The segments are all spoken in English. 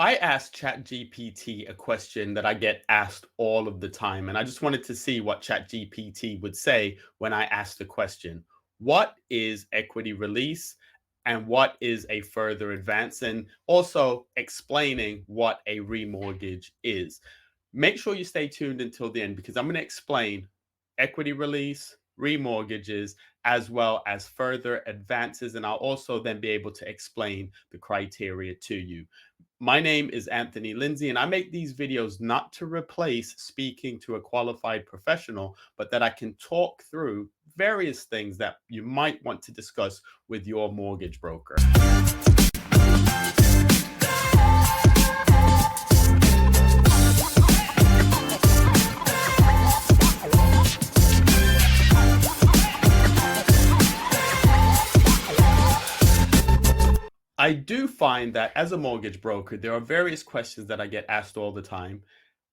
I asked ChatGPT a question that I get asked all of the time, and I just wanted to see what ChatGPT would say when I asked the question. What is equity release and what is a further advance? And also explaining what a remortgage is. Make sure you stay tuned until the end because I'm going to explain equity release, remortgages, as well as further advances. And I'll also then be able to explain the criteria to you. My name is Anthony Lindsay, and I make these videos not to replace speaking to a qualified professional, but that I can talk through various things that you might want to discuss with your mortgage broker. I do find that as a mortgage broker, there are various questions that I get asked all the time,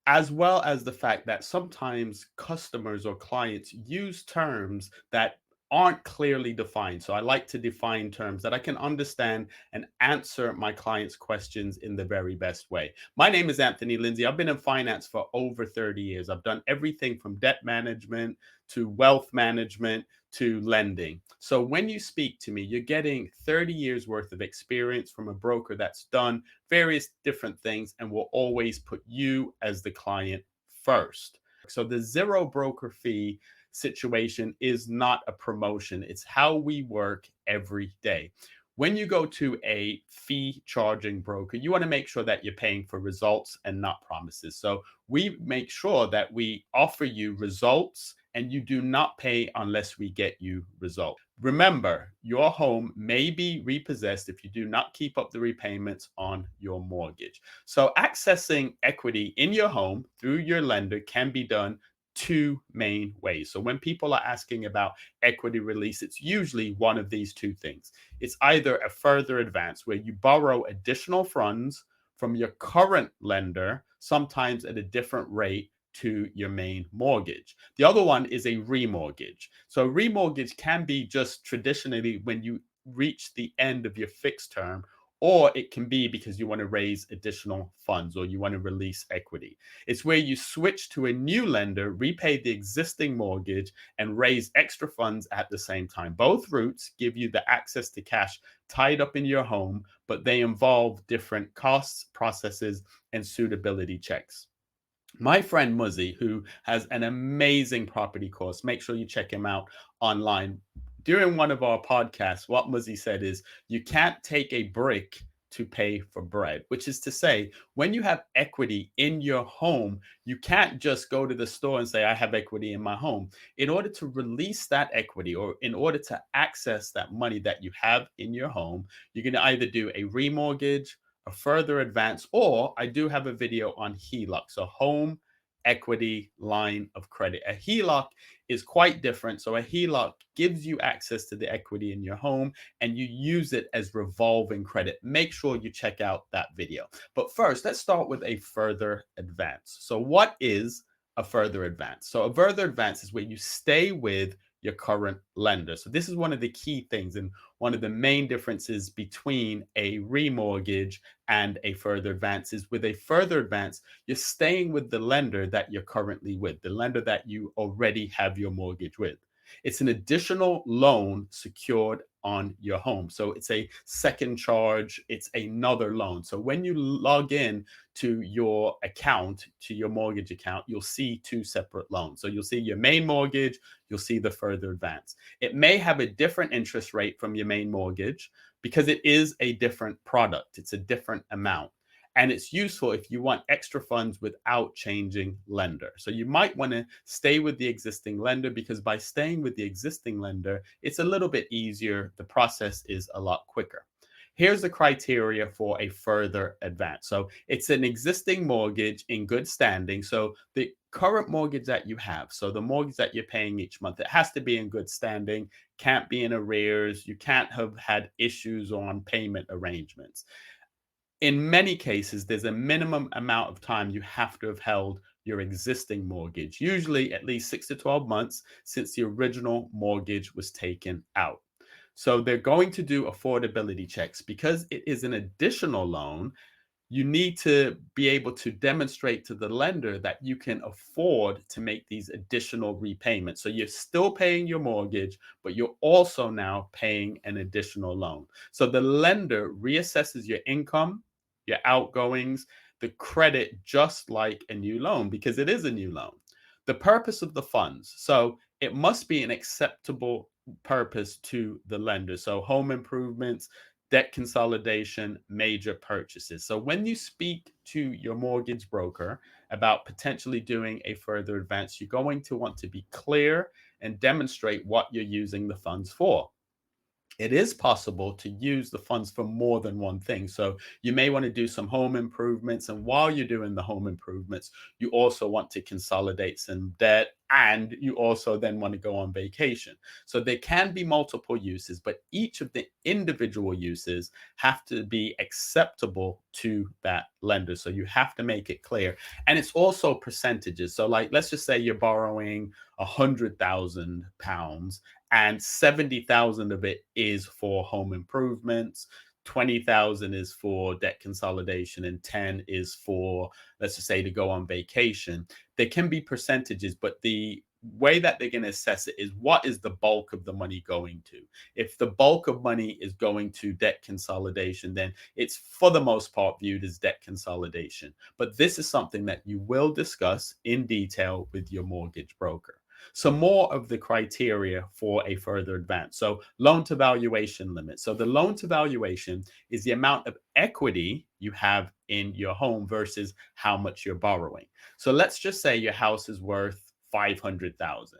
as well as the fact that sometimes customers or clients use terms that aren't clearly defined. So I like to define terms that I can understand and answer my clients' questions in the very best way. My name is Anthony Lindsay. I've been in finance for over 30 years. I've done everything from debt management to wealth management to lending. So when you speak to me, you're getting 30 years worth of experience from a broker that's done various different things and will always put you as the client first. So the zero broker fee situation is not a promotion. It's how we work every day. When you go to a fee charging broker, you want to make sure that you're paying for results and not promises. So we make sure that we offer you results and you do not pay unless we get you results. Remember, your home may be repossessed if you do not keep up the repayments on your mortgage. So accessing equity in your home through your lender can be done two main ways. So when people are asking about equity release, it's usually one of these two things. It's either a further advance where you borrow additional funds from your current lender, sometimes at a different rate to your main mortgage. The other one is a remortgage. So remortgage can be just traditionally when you reach the end of your fixed term, or it can be because you want to raise additional funds or you want to release equity. It's where you switch to a new lender, repay the existing mortgage, and raise extra funds at the same time. Both routes give you the access to cash tied up in your home, but they involve different costs, processes, and suitability checks. My friend Muzzy, who has an amazing property course, make sure you check him out online. During one of our podcasts, what Muzzy said is, you can't take a brick to pay for bread, which is to say, when you have equity in your home, you can't just go to the store and say, I have equity in my home. In order to release that equity or in order to access that money that you have in your home, you're going to either do a remortgage, a further advance, or I do have a video on HELOC. So home equity line of credit. A HELOC is quite different. So a HELOC gives you access to the equity in your home and you use it as revolving credit. Make sure you check out that video. But first, let's start with a further advance. So what is a further advance? So a further advance is where you stay with your current lender. So this is one of the key things and one of the main differences between a remortgage and a further advance is with a further advance, you're staying with the lender that you're currently with, the lender that you already have your mortgage with. It's an additional loan secured on your home. So it's a second charge, it's another loan. So when you log in to your account, to your mortgage account, you'll see two separate loans. So you'll see your main mortgage, you'll see the further advance. It may have a different interest rate from your main mortgage because it is a different product, it's a different amount. And it's useful if you want extra funds without changing lender. So you might want to stay with the existing lender because by staying with the existing lender, it's a little bit easier. The process is a lot quicker. Here's the criteria for a further advance. So it's an existing mortgage in good standing. So the current mortgage that you have, so the mortgage that you're paying each month, it has to be in good standing, can't be in arrears, you can't have had issues on payment arrangements. In many cases, there's a minimum amount of time you have to have held your existing mortgage, usually at least 6 to 12 months since the original mortgage was taken out. So they're going to do affordability checks because it is an additional loan. you need to be able to demonstrate to the lender that you can afford to make these additional repayments. So you're still paying your mortgage, but you're also now paying an additional loan. So the lender reassesses your income, your outgoings, the credit, just like a new loan, because it is a new loan. The purpose of the funds. So it must be an acceptable purpose to the lender. So home improvements, debt consolidation, major purchases. So when you speak to your mortgage broker about potentially doing a further advance, you're going to want to be clear and demonstrate what you're using the funds for. It is possible to use the funds for more than one thing. So you may want to do some home improvements. And while you're doing the home improvements, you also want to consolidate some debt. And you also then want to go on vacation. So there can be multiple uses, but each of the individual uses have to be acceptable to that lender. So you have to make it clear. And it's also percentages. So, like, let's just say you're borrowing £100,000 and 70,000 of it is for home improvements, 20,000 is for debt consolidation, and 10 is for, let's just say, to go on vacation. There can be percentages, but the way that they're going to assess it is what is the bulk of the money going to. If the bulk of money is going to debt consolidation, then it's for the most part viewed as debt consolidation. But this is something that you will discuss in detail with your mortgage broker. Some more of the criteria for a further advance. So, loan to valuation limit. So, the loan to valuation is the amount of equity you have in your home versus how much you're borrowing. So, let's just say your house is worth 500,000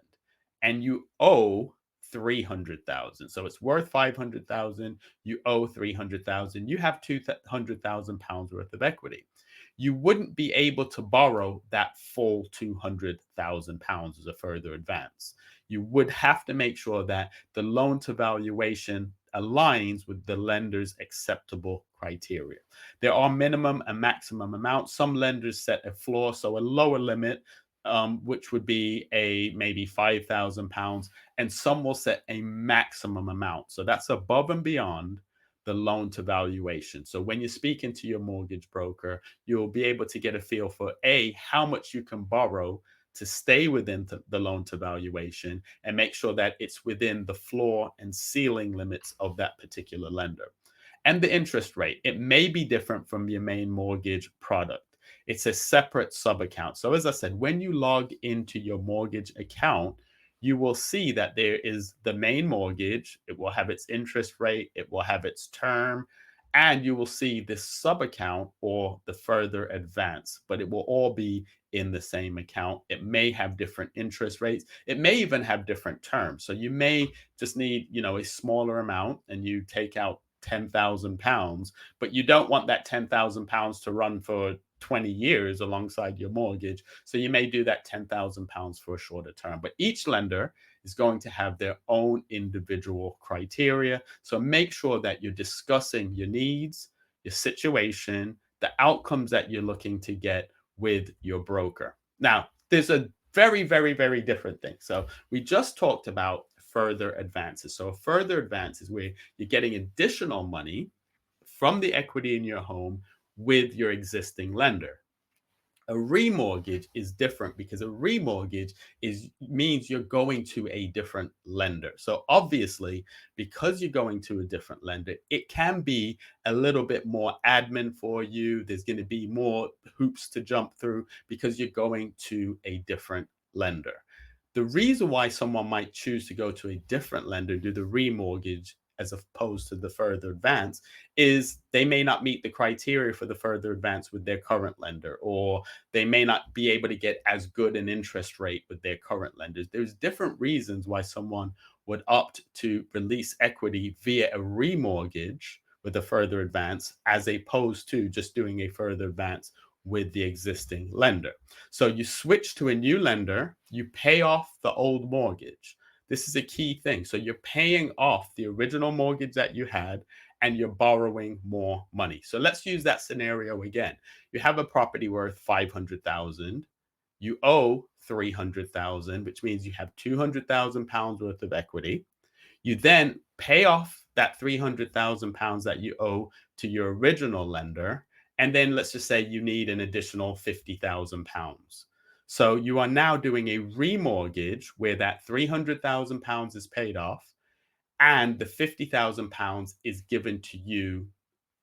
and you owe 300,000. So it's worth 500,000, you owe 300,000, you have 200,000 pounds worth of equity. You wouldn't be able to borrow that full 200,000 pounds as a further advance. You would have to make sure that the loan to valuation aligns with the lender's acceptable criteria. There are minimum and maximum amounts. Some lenders set a floor, so a lower limit, which would be a maybe £5,000, and some will set a maximum amount. So that's above and beyond the loan to valuation. So when you're speaking to your mortgage broker, you'll be able to get a feel for how much you can borrow to stay within the loan to valuation and make sure that it's within the floor and ceiling limits of that particular lender. And the interest rate, it may be different from your main mortgage product. It's a separate sub account. So, as I said, when you log into your mortgage account, you will see that there is the main mortgage. It will have its interest rate, it will have its term, and you will see this sub account or the further advance, but it will all be in the same account. It may have different interest rates. It may even have different terms. So you may just need, a smaller amount and you take out £10,000, but you don't want that £10,000 to run for 20 years alongside your mortgage. So you may do that £10,000 for a shorter term. But each lender is going to have their own individual criteria. So make sure that you're discussing your needs, your situation, the outcomes that you're looking to get with your broker. Now, there's a very, very, very different thing. So we just talked about further advances. So a further advance is where you're getting additional money from the equity in your home with your existing lender. A remortgage is different because a remortgage means you're going to a different lender. So obviously, because you're going to a different lender, it can be a little bit more admin for you. There's going to be more hoops to jump through because you're going to a different lender. The reason why someone might choose to go to a different lender, do the remortgage as opposed to the further advance, is they may not meet the criteria for the further advance with their current lender, or they may not be able to get as good an interest rate with their current lenders. There's different reasons why someone would opt to release equity via a remortgage with a further advance as opposed to just doing a further advance with the existing lender. So you switch to a new lender, you pay off the old mortgage. This is a key thing. So you're paying off the original mortgage that you had and you're borrowing more money. So let's use that scenario again. You have a property worth 500,000. You owe 300,000, which means you have 200,000 pounds worth of equity. You then pay off that 300,000 pounds that you owe to your original lender, And then let's just say you need an additional £50,000. So you are now doing a remortgage where that £300,000 is paid off and the £50,000 is given to you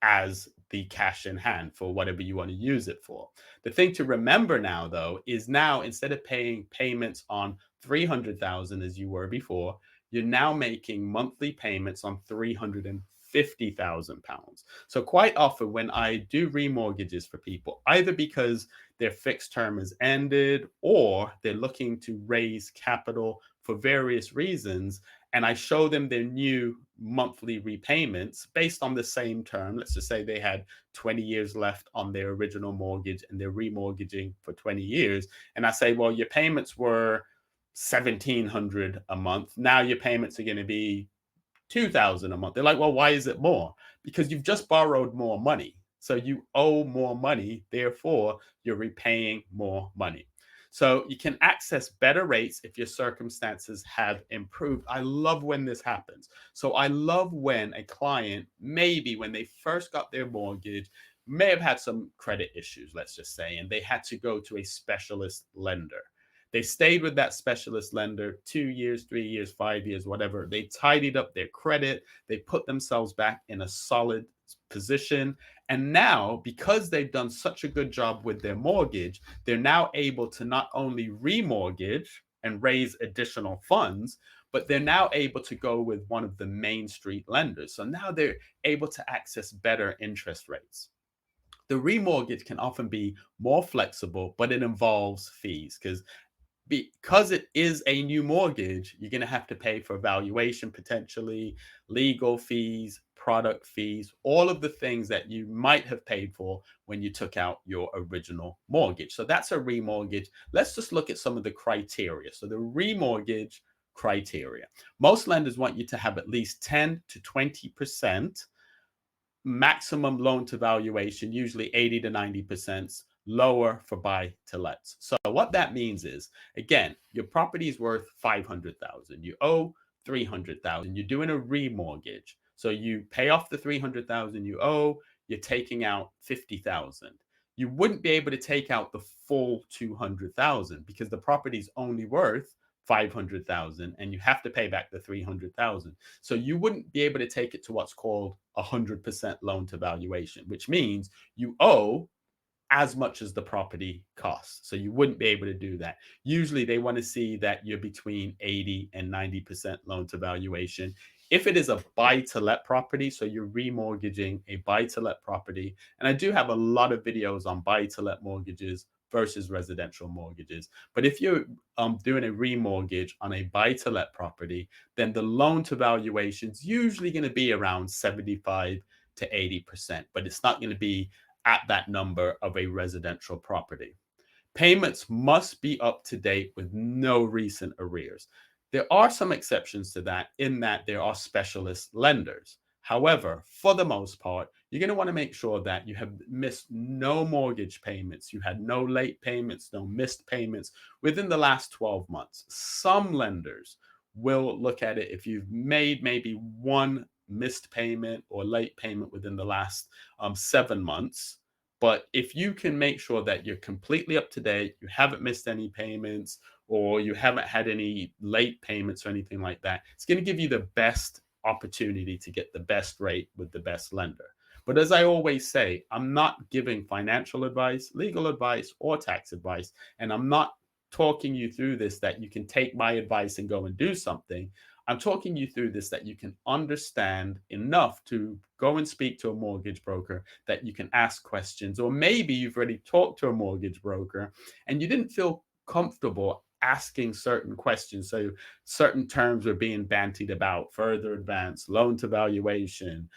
as the cash in hand for whatever you want to use it for. The thing to remember now though is now instead of paying payments on 300,000 as you were before, you're now making monthly payments on 350,000 pounds. So quite often when I do remortgages for people, either because their fixed term has ended or they're looking to raise capital for various reasons, and I show them their new monthly repayments based on the same term. Let's just say they had 20 years left on their original mortgage and they're remortgaging for 20 years. And I say, well, your payments were 1,700 a month. Now your payments are going to be 2,000 a month. They're like, well, why is it more? Because you've just borrowed more money. So you owe more money. Therefore, you're repaying more money. So you can access better rates if your circumstances have improved. I love when this happens. So I love when a client, maybe when they first got their mortgage, may have had some credit issues, let's just say, and they had to go to a specialist lender. They stayed with that specialist lender 2 years, 3 years, 5 years, whatever. They tidied up their credit. They put themselves back in a solid position. And now, because they've done such a good job with their mortgage, they're now able to not only remortgage and raise additional funds, but they're now able to go with one of the main street lenders. So now they're able to access better interest rates. The remortgage can often be more flexible, but it involves fees because it is a new mortgage, you're going to have to pay for valuation potentially, legal fees, product fees, all of the things that you might have paid for when you took out your original mortgage. So that's a remortgage. Let's just look at some of the criteria. So the remortgage criteria. Most lenders want you to have at least 10 to 20% maximum loan to valuation, usually 80 to 90%, lower for buy to lets. So what that means is, again, your property is worth 500,000. You owe 300,000. You're doing a remortgage. So you pay off the 300,000 you owe, you're taking out 50,000. You wouldn't be able to take out the full 200,000 because the property is only worth 500,000 and you have to pay back the 300,000. So you wouldn't be able to take it to what's called 100% loan to valuation, which means you owe as much as the property costs. So you wouldn't be able to do that. Usually they want to see that you're between 80 and 90% loan to valuation. If it is a buy to let property, so you're remortgaging a buy to let property, and I do have a lot of videos on buy to let mortgages versus residential mortgages. But if you're doing a remortgage on a buy to let property, then the loan to valuation is usually going to be around 75 to 80%, but it's not going to be at that number of a residential property. Payments must be up to date with no recent arrears. There are some exceptions to that in that there are specialist lenders. However, for the most part, you're going to want to make sure that you have missed no mortgage payments. You had no late payments, no missed payments within the last 12 months. Some lenders will look at it if you've made maybe one missed payment or late payment within the last 7 months. But if you can make sure that you're completely up to date, you haven't missed any payments, or you haven't had any late payments or anything like that, it's going to give you the best opportunity to get the best rate with the best lender. But as I always say, I'm not giving financial advice, legal advice, or tax advice. And I'm not talking you through this that you can take my advice and go and do something. I'm talking you through this that you can understand enough to go and speak to a mortgage broker, that you can ask questions, or maybe you've already talked to a mortgage broker and you didn't feel comfortable asking certain questions. So certain terms were being bantied about, further advance, loan to valuation,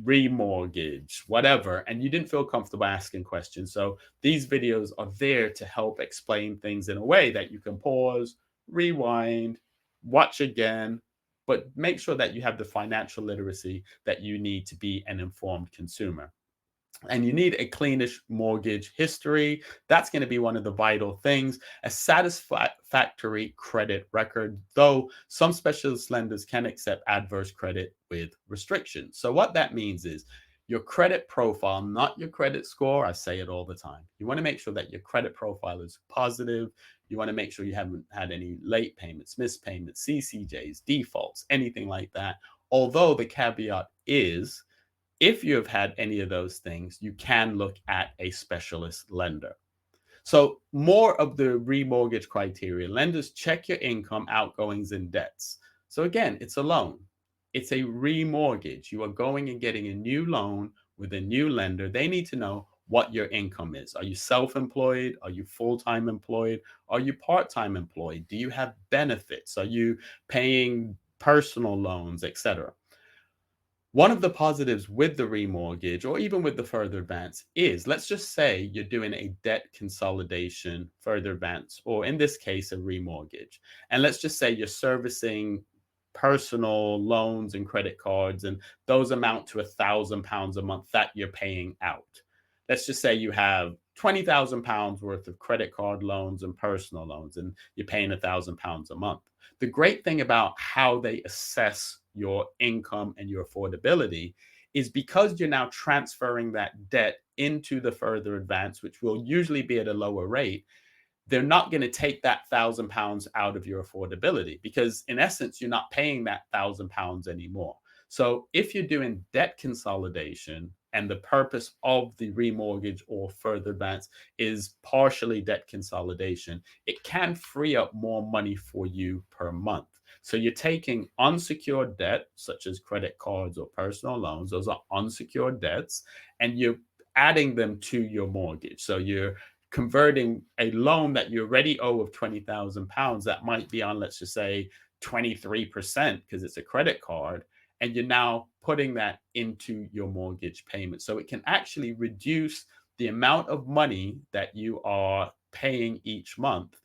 remortgage, whatever, and you didn't feel comfortable asking questions. So these videos are there to help explain things in a way that you can pause, rewind, watch again, but make sure that you have the financial literacy that you need to be an informed consumer. And you need a cleanish mortgage history. That's going to be one of the vital things. A satisfactory credit record, though some specialist lenders can accept adverse credit with restrictions. So what that means is Your credit profile, not your credit score. I say it all the time. You want to make sure that your credit profile is positive. You want to make sure you haven't had any late payments, missed payments, CCJs, defaults, anything like that. Although the caveat is, if you have had any of those things, you can look at a specialist lender. So, more of the remortgage criteria, lenders check your income, outgoings, and debts. So, again, it's a loan, it's a remortgage. You are going and getting a new loan with a new lender. They need to know what your income is. Are you self employed? Are you full time employed? Are you part time employed? Do you have benefits? Are you paying personal loans, etc.? One of the positives with the remortgage or even with the further advance is, let's just say you're doing a debt consolidation further advance, or in this case, a remortgage. And let's just say you're servicing personal loans and credit cards, and those amount to £1,000 a month that you're paying out. Let's just say you have £20,000 worth of credit card loans and personal loans, and you're paying £1,000 a month. The great thing about how they assess your income and your affordability is, because you're now transferring that debt into the further advance, which will usually be at a lower rate, they're not going to take that £1,000 out of your affordability, because in essence you're not paying that £1,000 anymore. So if you're doing debt consolidation and the purpose of the remortgage or further advance is partially debt consolidation, it can free up more money for you per month. So you're taking unsecured debt such as credit cards or personal loans, those are unsecured debts, and you're adding them to your mortgage. So you're converting a loan that you already owe of £20,000 that might be on, let's just say, 23% because it's a credit card, and you're now putting that into your mortgage payment. So it can actually reduce the amount of money that you are paying each month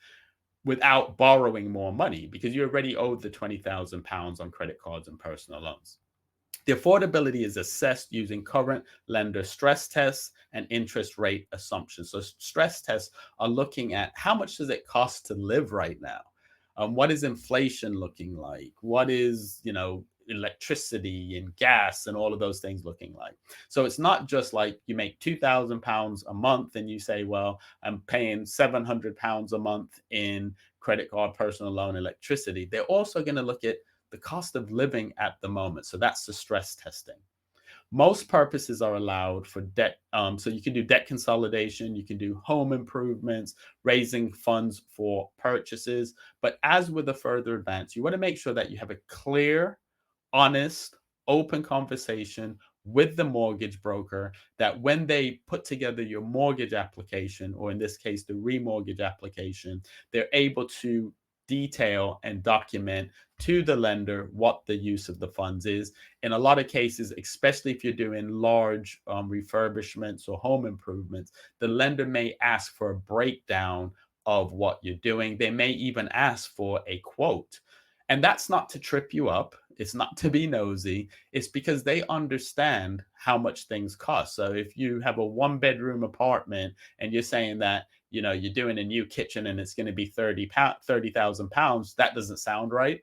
without borrowing more money, because you already owed the £20,000 on credit cards and personal loans. The affordability is assessed using current lender stress tests and interest rate assumptions. So stress tests are looking at how much does it cost to live right now? What is inflation looking like? What is, electricity and gas and all of those things looking like? So it's not just like you make £2,000 a month and you say, well, I'm paying £700 a month in credit card, personal loan, electricity. They're also going to look at the cost of living at the moment. So that's the stress testing. Most purposes are allowed for debt. So you can do debt consolidation, you can do home improvements, raising funds for purchases. But as with a further advance, you want to make sure that you have a clear, honest, open conversation with the mortgage broker, that when they put together your mortgage application, or in this case, the remortgage application, they're able to detail and document to the lender what the use of the funds is. In a lot of cases, especially if you're doing large refurbishments or home improvements, the lender may ask for a breakdown of what you're doing. They may even ask for a quote. And that's not to trip you up. It's not to be nosy. It's because they understand how much things cost. So if you have a one-bedroom apartment and you're saying that, you're doing a new kitchen and it's going to be £30,000, that doesn't sound right.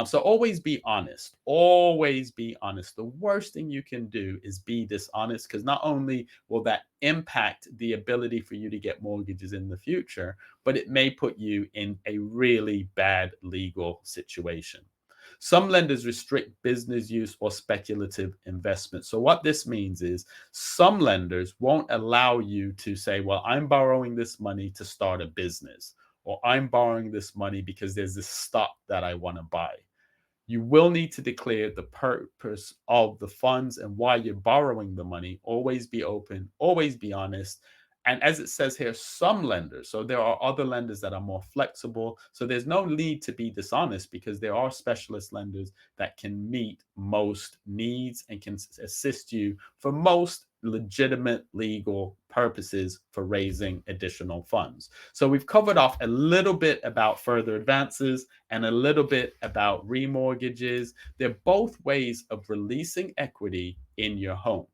So always be honest. Always be honest. The worst thing you can do is be dishonest, because not only will that impact the ability for you to get mortgages in the future, but it may put you in a really bad legal situation. Some lenders restrict business use or speculative investment. So what this means is, some lenders won't allow you to say, well, I'm borrowing this money to start a business, or I'm borrowing this money because there's this stock that I want to buy. You will need to declare the purpose of the funds and why you're borrowing the money. Always be open, always be honest. And as it says here, some lenders, so there are other lenders that are more flexible. So there's no need to be dishonest, because there are specialist lenders that can meet most needs and can assist you for most legitimate legal purposes for raising additional funds. So we've covered off a little bit about further advances and a little bit about remortgages. They're both ways of releasing equity in your home.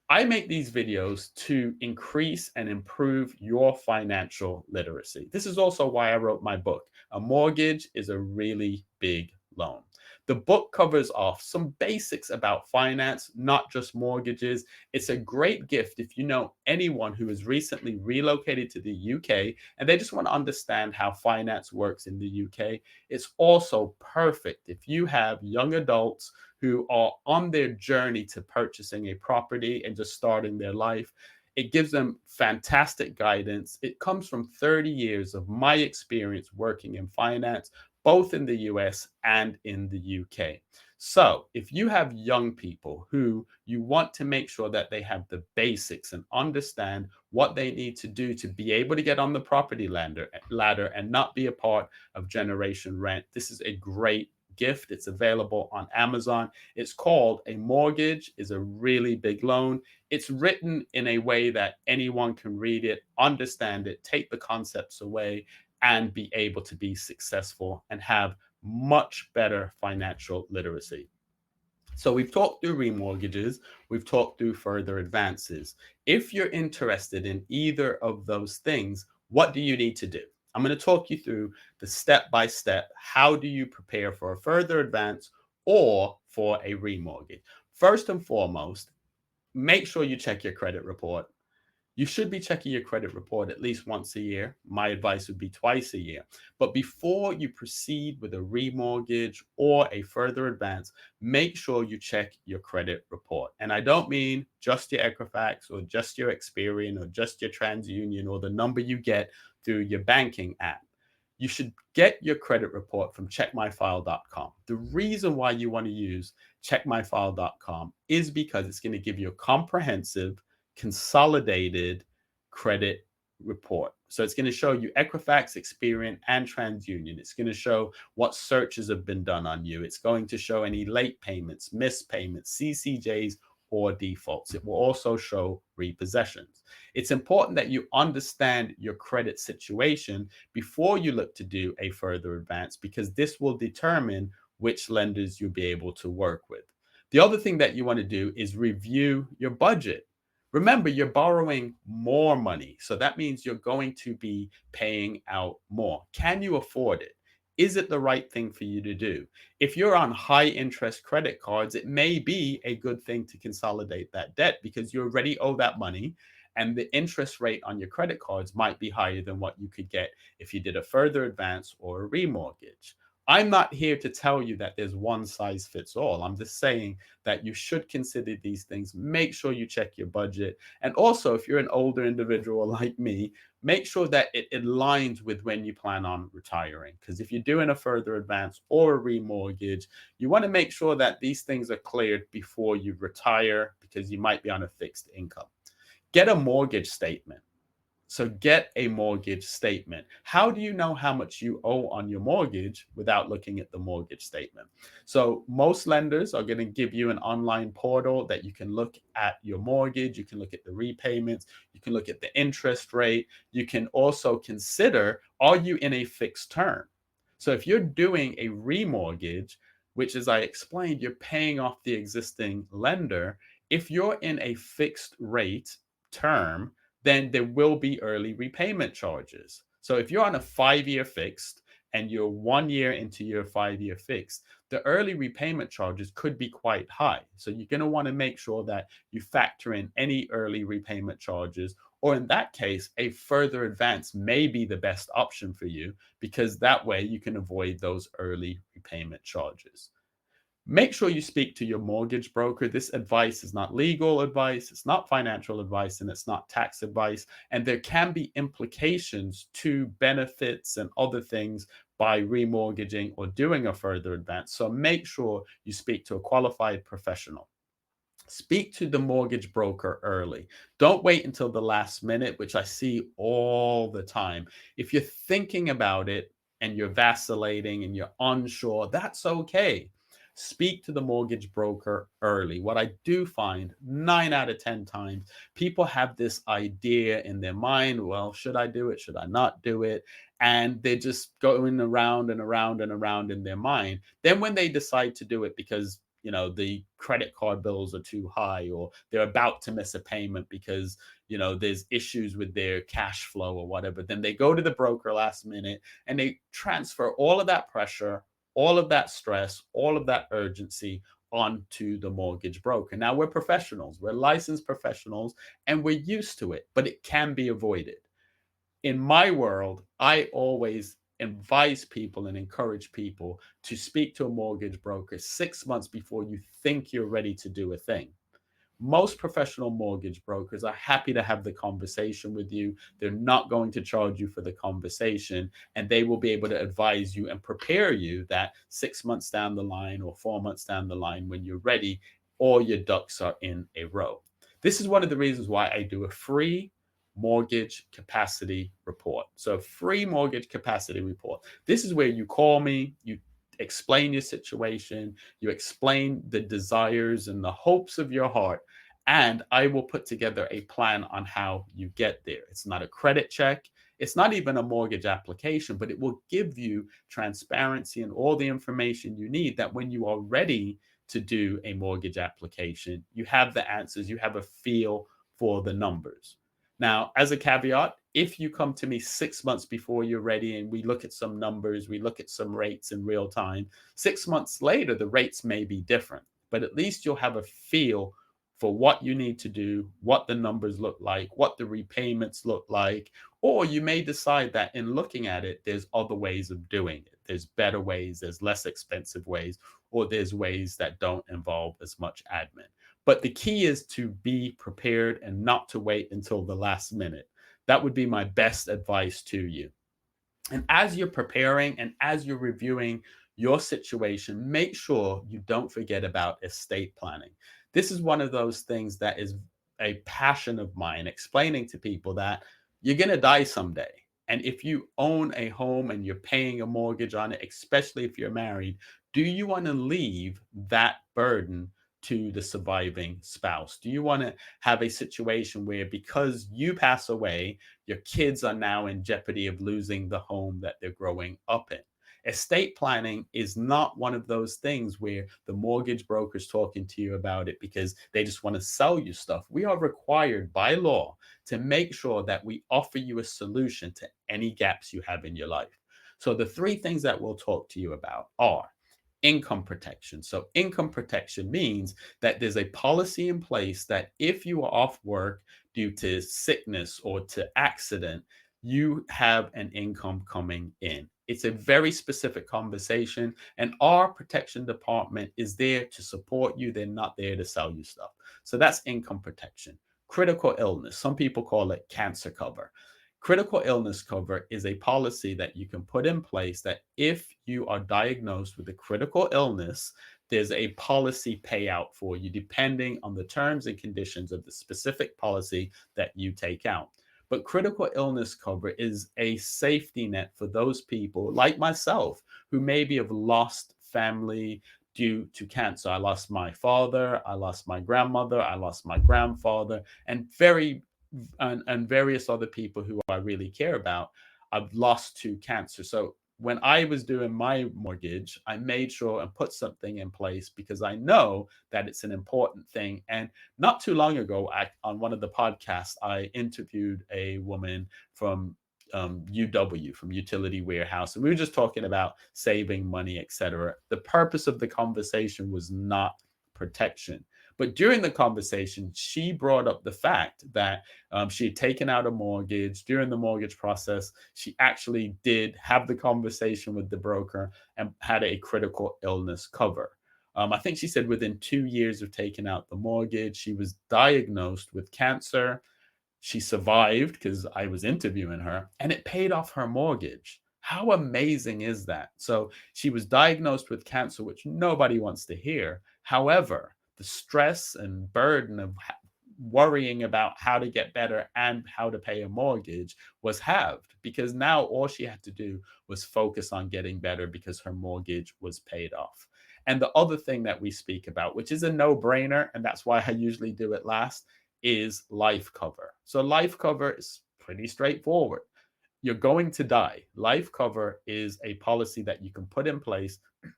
I make these videos to increase and improve your financial literacy. This is also why I wrote my book. A mortgage is a really big loan. The book covers off some basics about finance, not just mortgages. It's a great gift if you know anyone who has recently relocated to the UK and they just want to understand how finance works in the UK. It's also perfect if you have young adults who are on their journey to purchasing a property and just starting their life. It gives them fantastic guidance. It comes from 30 years of my experience working in finance, both in the US and in the UK. So, if you have young people who you want to make sure that they have the basics and understand what they need to do to be able to get on the property ladder and not be a part of generation rent, this is a great gift. It's available on Amazon. It's called A Mortgage is a Really Big Loan. It's written in a way that anyone can read it, understand it, take the concepts away, and be able to be successful and have much better financial literacy. So we've talked through remortgages, we've talked through further advances. If you're interested in either of those things, what do you need to do? I'm going to talk you through the step by step. How do you prepare for a further advance or for a remortgage? First and foremost, make sure you check your credit report. You should be checking your credit report at least once a year. My advice would be twice a year. But before you proceed with a remortgage or a further advance, make sure you check your credit report. And I don't mean just your Equifax or just your Experian or just your TransUnion or the number you get through your banking app. You should get your credit report from checkmyfile.com. The reason why you want to use checkmyfile.com is because it's going to give you a comprehensive consolidated credit report. So it's going to show you Equifax, Experian, and TransUnion. It's going to show what searches have been done on you. It's going to show any late payments, missed payments, CCJs, or defaults. It will also show repossessions. It's important that you understand your credit situation before you look to do a further advance because this will determine which lenders you'll be able to work with. The other thing that you want to do is review your budget. Remember, you're borrowing more money. So that means you're going to be paying out more. Can you afford it? Is it the right thing for you to do? If you're on high interest credit cards, it may be a good thing to consolidate that debt because you already owe that money. And the interest rate on your credit cards might be higher than what you could get if you did a further advance or a remortgage. I'm not here to tell you that there's one size fits all. I'm just saying that you should consider these things. Make sure you check your budget. And also, if you're an older individual like me, make sure that it aligns with when you plan on retiring. Because if you're doing a further advance or a remortgage, you want to make sure that these things are cleared before you retire because you might be on a fixed income. Get a mortgage statement. So get a mortgage statement. How do you know how much you owe on your mortgage without looking at the mortgage statement? So most lenders are going to give you an online portal that you can look at your mortgage, you can look at the repayments, you can look at the interest rate, you can also consider, are you in a fixed term? So if you're doing a remortgage, which as I explained, you're paying off the existing lender, if you're in a fixed rate term, then there will be early repayment charges. So if you're on a 5-year fixed and you're 1 year into your 5-year fixed, the early repayment charges could be quite high. So you're going to want to make sure that you factor in any early repayment charges, or in that case, a further advance may be the best option for you because that way you can avoid those early repayment charges. Make sure you speak to your mortgage broker. This advice is not legal advice, it's not financial advice, and it's not tax advice. And there can be implications to benefits and other things by remortgaging or doing a further advance. So make sure you speak to a qualified professional. Speak to the mortgage broker early. Don't wait until the last minute, which I see all the time. If you're thinking about it and you're vacillating and you're unsure, that's okay. Speak to the mortgage broker early. What I do find 9 out of 10 times, people have this idea in their mind, well, should I do it? Should I not do it? And they're just going around and around and around in their mind. Then when they decide to do it because the credit card bills are too high or they're about to miss a payment because there's issues with their cash flow or whatever, then they go to the broker last minute and they transfer all of that pressure all of that stress, all of that urgency onto the mortgage broker. Now, we're professionals, we're licensed professionals, and we're used to it, but it can be avoided. In my world, I always advise people and encourage people to speak to a mortgage broker 6 months before you think you're ready to do a thing. Most professional mortgage brokers are happy to have the conversation with you. They're not going to charge you for the conversation, and they will be able to advise you and prepare you that 6 months down the line or 4 months down the line, when you're ready, all your ducks are in a row. This is one of the reasons why I do a free mortgage capacity report. So, free mortgage capacity report. This is where you call me, you explain your situation, you explain the desires and the hopes of your heart, and I will put together a plan on how you get there. It's not a credit check. It's not even a mortgage application, but it will give you transparency and all the information you need that when you are ready to do a mortgage application, you have the answers, you have a feel for the numbers. Now, as a caveat, if you come to me 6 months before you're ready and we look at some numbers, we look at some rates in real time, 6 months later, the rates may be different, but at least you'll have a feel for what you need to do, what the numbers look like, what the repayments look like, or you may decide that in looking at it, there's other ways of doing it. There's better ways, there's less expensive ways, or there's ways that don't involve as much admin. But the key is to be prepared and not to wait until the last minute. That would be my best advice to you. And as you're preparing and as you're reviewing your situation, make sure you don't forget about estate planning. This is one of those things that is a passion of mine, explaining to people that you're going to die someday. And if you own a home and you're paying a mortgage on it, especially if you're married, do you want to leave that burden to the surviving spouse? Do you want to have a situation where because you pass away, your kids are now in jeopardy of losing the home that they're growing up in? Estate planning is not one of those things where the mortgage broker's talking to you about it because they just want to sell you stuff. We are required by law to make sure that we offer you a solution to any gaps you have in your life. So, the three things that we'll talk to you about are income protection. So, income protection means that there's a policy in place that if you are off work due to sickness or to accident, you have an income coming in. It's a very specific conversation, and our protection department is there to support you. They're not there to sell you stuff. So that's income protection. Critical illness, some people call it cancer cover. Critical illness cover is a policy that you can put in place that if you are diagnosed with a critical illness, there's a policy payout for you depending on the terms and conditions of the specific policy that you take out. But critical illness cover is a safety net for those people like myself who maybe have lost family due to cancer. I lost my father, I lost my grandmother, I lost my grandfather, and various other people who I really care about, I've lost to cancer. So when I was doing my mortgage, I made sure and put something in place because I know that it's an important thing. And not too long ago, on one of the podcasts, I interviewed a woman from UW, from Utility Warehouse, and we were just talking about saving money, etc. The purpose of the conversation was not protection. But during the conversation, she brought up the fact that she had taken out a mortgage. During the mortgage process, she actually did have the conversation with the broker and had a critical illness cover. I think she said within 2 years of taking out the mortgage, she was diagnosed with cancer. She survived because I was interviewing her, and it paid off her mortgage. How amazing is that? So she was diagnosed with cancer, which nobody wants to hear. However, the stress and burden of worrying about how to get better and how to pay a mortgage was halved because now all she had to do was focus on getting better because her mortgage was paid off. And the other thing that we speak about, which is a no brainer, and that's why I usually do it last, is life cover. So, life cover is pretty straightforward. You're going to die. Life cover is a policy that you can put in place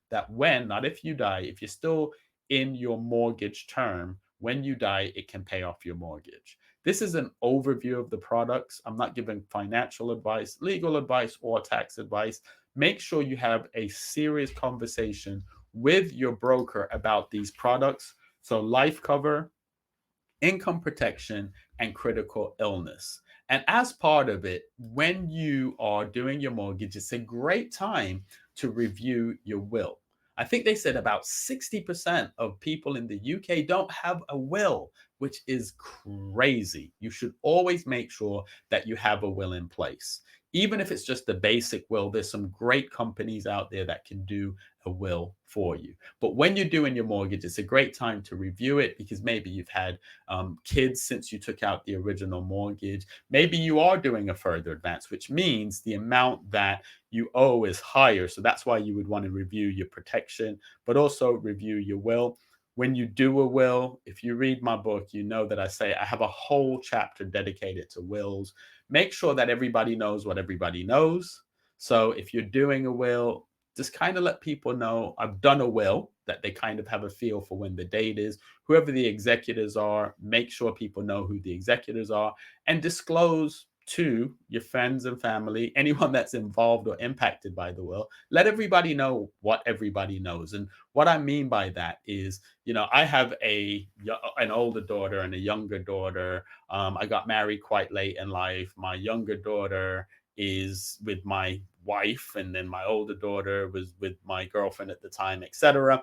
that when, not if you die, if you're still in your mortgage term, when you die, it can pay off your mortgage. This is an overview of the products. I'm not giving financial advice, legal advice, or tax advice. make sure you have a serious conversation with your broker about these products. So, life cover, income protection, and critical illness. And as part of it, when you are doing your mortgage, it's a great time to review your will. I think they said about 60% of people in the UK don't have a will, which is crazy. You should always make sure that you have a will in place. Even if it's just a basic will, there's some great companies out there that can do a will for you. But when you're doing your mortgage, it's a great time to review it because maybe you've had kids since you took out the original mortgage. Maybe you are doing a further advance, which means the amount that you owe is higher. So that's why you would want to review your protection, but also review your will. When you do a will, if you read my book, you know that I say I have a whole chapter dedicated to wills. Make sure that everybody knows what everybody knows. So if you're doing a will, just kind of let people know I've done a will, that they kind of have a feel for when the date is. Whoever the executors are, make sure people know who the executors are, and disclose to your friends and family, anyone that's involved or impacted by the will, let everybody know what everybody knows. And what I mean by that is, I have an older daughter and a younger daughter. I got married quite late in life. My younger daughter is with my wife, and then my older daughter was with my girlfriend at the time, etc.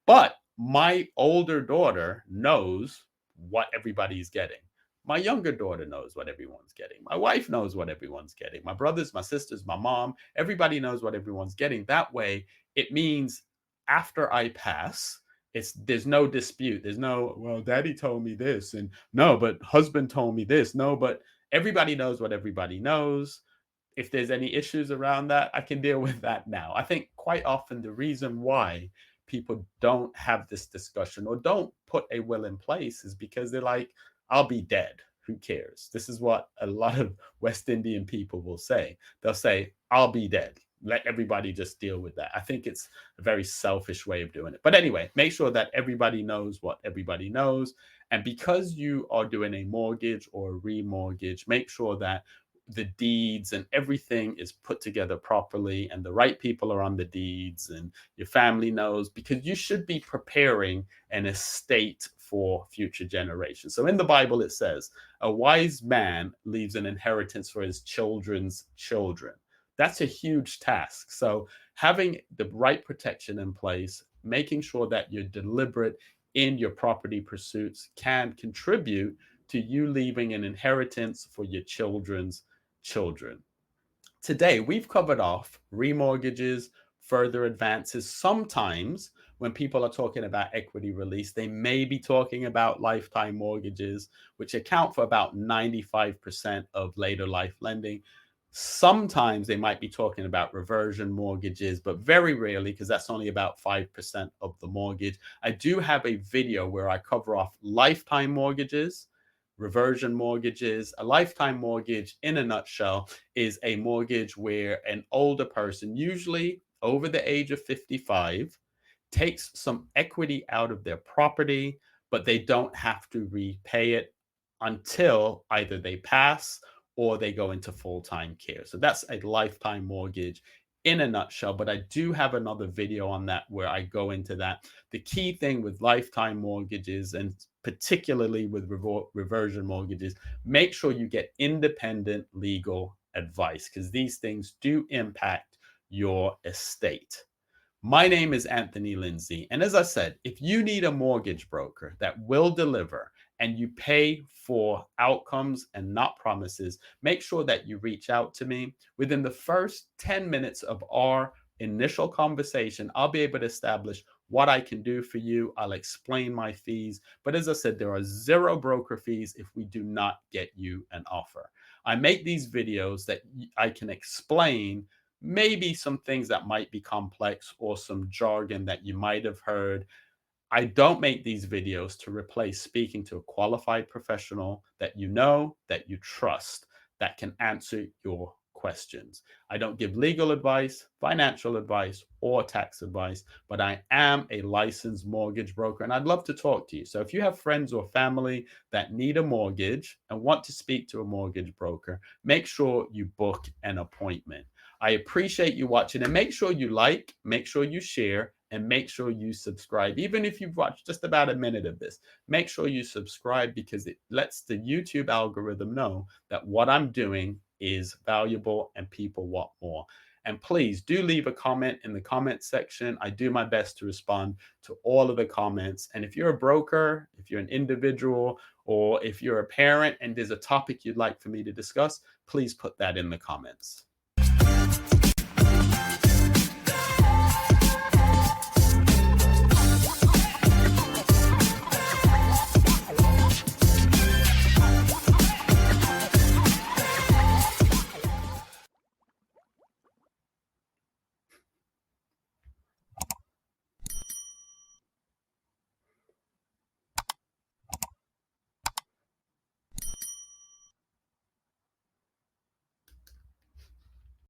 But my older daughter knows what everybody's getting. My younger daughter knows what everyone's getting. My wife knows what everyone's getting. My brothers, my sisters, my mom, everybody knows what everyone's getting. That way, it means after I pass, there's no dispute. There's no, well, daddy told me this, and no, but husband told me this. No, but everybody knows what everybody knows. If there's any issues around that, I can deal with that now. I think quite often the reason why people don't have this discussion or don't put a will in place is because they're like, I'll be dead. Who cares? This is what a lot of West Indian people will say. They'll say, I'll be dead. Let everybody just deal with that. I think it's a very selfish way of doing it. But anyway, make sure that everybody knows what everybody knows. And because you are doing a mortgage or a remortgage, make sure that the deeds and everything is put together properly and the right people are on the deeds and your family knows, because you should be preparing an estate for future generations. So in the Bible, it says, a wise man leaves an inheritance for his children's children. That's a huge task. So having the right protection in place, making sure that you're deliberate in your property pursuits can contribute to you leaving an inheritance for your children's children. Today, we've covered off remortgages, further advances. Sometimes when people are talking about equity release, they may be talking about lifetime mortgages, which account for about 95% of later life lending. Sometimes they might be talking about reversion mortgages, but very rarely, because that's only about 5% of the mortgage. I do have a video where I cover off lifetime mortgages, reversion mortgages. A lifetime mortgage, in a nutshell, is a mortgage where an older person, usually over the age of 55, takes some equity out of their property, but they don't have to repay it until either they pass or they go into full-time care. So that's a lifetime mortgage in a nutshell, but I do have another video on that where I go into that. The key thing with lifetime mortgages, and particularly with reversion mortgages, make sure you get independent legal advice, because these things do impact your estate. My name is Anthony Lindsay. And as I said, if you need a mortgage broker that will deliver and you pay for outcomes and not promises, make sure that you reach out to me. Within the first 10 minutes of our initial conversation, I'll be able to establish what I can do for you. I'll explain my fees. But as I said, there are zero broker fees if we do not get you an offer. I make these videos that I can explain maybe some things that might be complex or some jargon that you might have heard. I don't make these videos to replace speaking to a qualified professional that you know, that you trust, that can answer your questions. I don't give legal advice, financial advice, or tax advice, but I am a licensed mortgage broker and I'd love to talk to you. So if you have friends or family that need a mortgage and want to speak to a mortgage broker, make sure you book an appointment. I appreciate you watching, and make sure you like, make sure you share, and make sure you subscribe. Even if you've watched just about a minute of this, make sure you subscribe because it lets the YouTube algorithm know that what I'm doing is valuable and people want more. And please do leave a comment in the comment section. I do my best to respond to all of the comments. And if you're a broker, if you're an individual, or if you're a parent and there's a topic you'd like for me to discuss, please put that in the comments.